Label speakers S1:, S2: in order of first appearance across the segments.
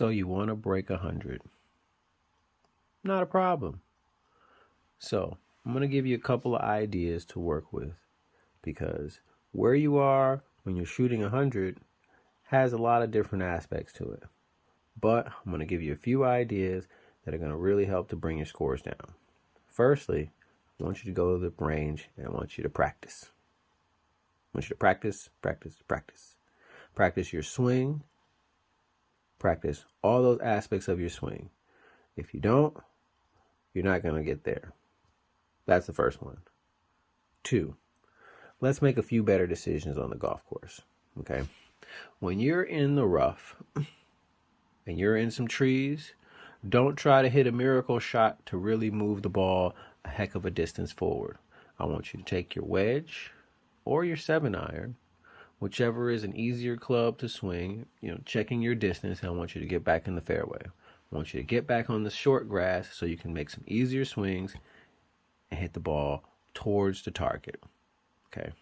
S1: So you want to break 100. Not a problem. So I'm going to give you a couple of ideas to work with, because where you are when you're shooting 100 has a lot of different aspects to it. But I'm going to give you a few ideas that are going to really help to bring your scores down. Firstly, I want you to go to the range and I want you to practice. I want you to practice. Practice your swing. Practice all those aspects of your swing. If you don't, you're not going to get there. That's the first one. 2, let's make a few better decisions on the golf course. Okay? When you're in the rough and you're in some trees, don't try to hit a miracle shot to really move the ball a heck of a distance forward. I want you to take your wedge or your 7-iron, whichever is an easier club to swing, checking your distance, and I want you to get back in the fairway. I want you to get back on the short grass so you can make some easier swings and hit the ball towards the target. Okay.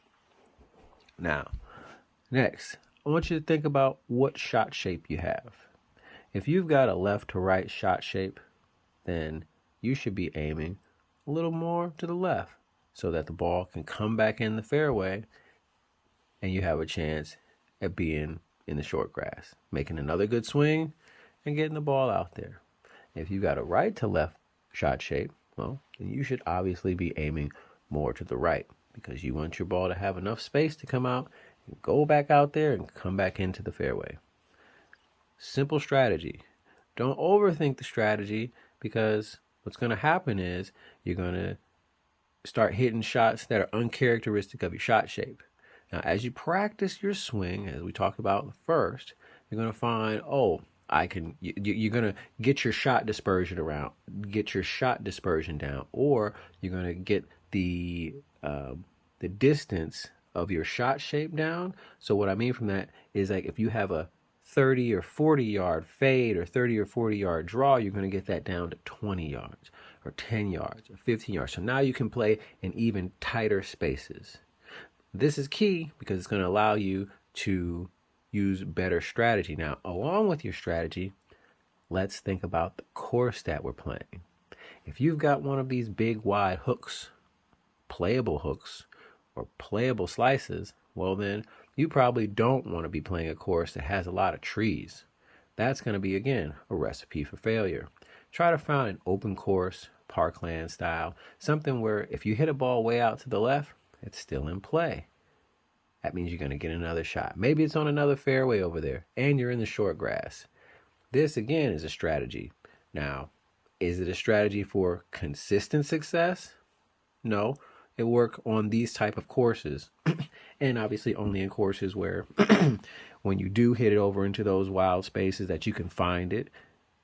S1: Now, next, I want you to think about what shot shape you have. If you've got a left to right shot shape, then you should be aiming a little more to the left so that the ball can come back in the fairway and you have a chance at being in the short grass, making another good swing and getting the ball out there. If you got a right to left shot shape, well, then you should obviously be aiming more to the right, because you want your ball to have enough space to come out and go back out there and come back into the fairway. Simple strategy. Don't overthink the strategy, because what's going to happen is you're going to start hitting shots that are uncharacteristic of your shot shape. Now, as you practice your swing, as we talked about first, you're going to find, you're going to get your shot dispersion down, or you're going to get the distance of your shot shape down. So what I mean from that is, like, if you have a 30 or 40 yard fade or 30 or 40 yard draw, you're going to get that down to 20 yards or 10 yards or 15 yards. So now you can play in even tighter spaces. This is key because it's going to allow you to use better strategy. Now, along with your strategy, let's think about the course that we're playing. If you've got one of these big wide hooks, playable hooks, or playable slices, well then you probably don't want to be playing a course that has a lot of trees. That's going to be, again, a recipe for failure. Try to find an open course, parkland style, something where if you hit a ball way out to the left, it's still in play. That means you're going to get another shot. Maybe it's on another fairway over there and you're in the short grass. This, again, is a strategy. Now, is it a strategy for consistent success? No. It works on these type of courses, and obviously only in courses where when you do hit it over into those wild spaces that you can find it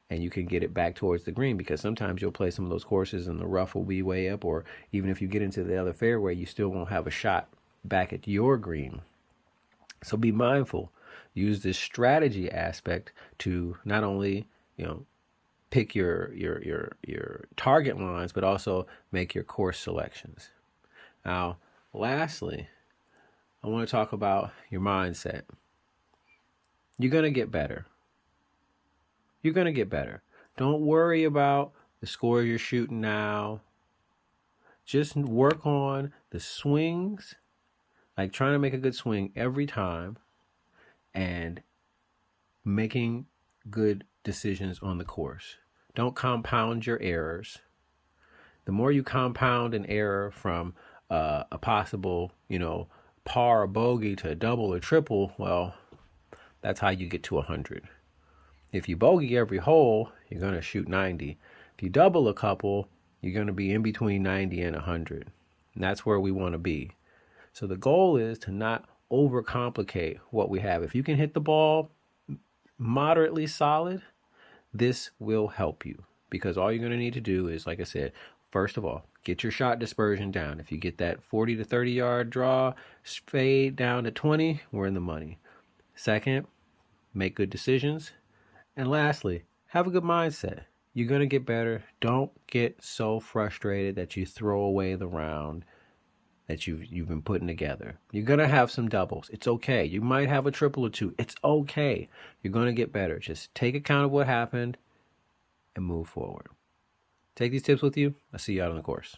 S1: and you can get it back towards the green, because sometimes you'll play some of those courses and the rough will be way up, or even if you get into the other fairway, you still won't have a shot back at your green. So be mindful. Use this strategy aspect to not only, pick your target lines, but also make your course selections. Now, lastly, I want to talk about your mindset. You're going to get better. Don't worry about the score you're shooting now. Just work on the swings, like trying to make a good swing every time and making good decisions on the course. Don't compound your errors. The more you compound an error from a possible, par or bogey to a double or triple, well, that's how you get to 100. If you bogey every hole, you're going to shoot 90. If you double a couple, you're going to be in between 90 and 100. And that's where we want to be. So the goal is to not overcomplicate what we have. If you can hit the ball moderately solid, this will help you, because all you're going to need to do is, like I said, first of all, get your shot dispersion down. If you get that 40 to 30 yard draw, fade down to 20, we're in the money. Second, make good decisions. And lastly, have a good mindset. You're going to get better. Don't get so frustrated that you throw away the round. that you've been putting together. You're going to have some doubles. It's okay. You might have a triple or two. It's okay. You're going to get better. Just take account of what happened and move forward. Take these tips with you. I'll see you out on the course.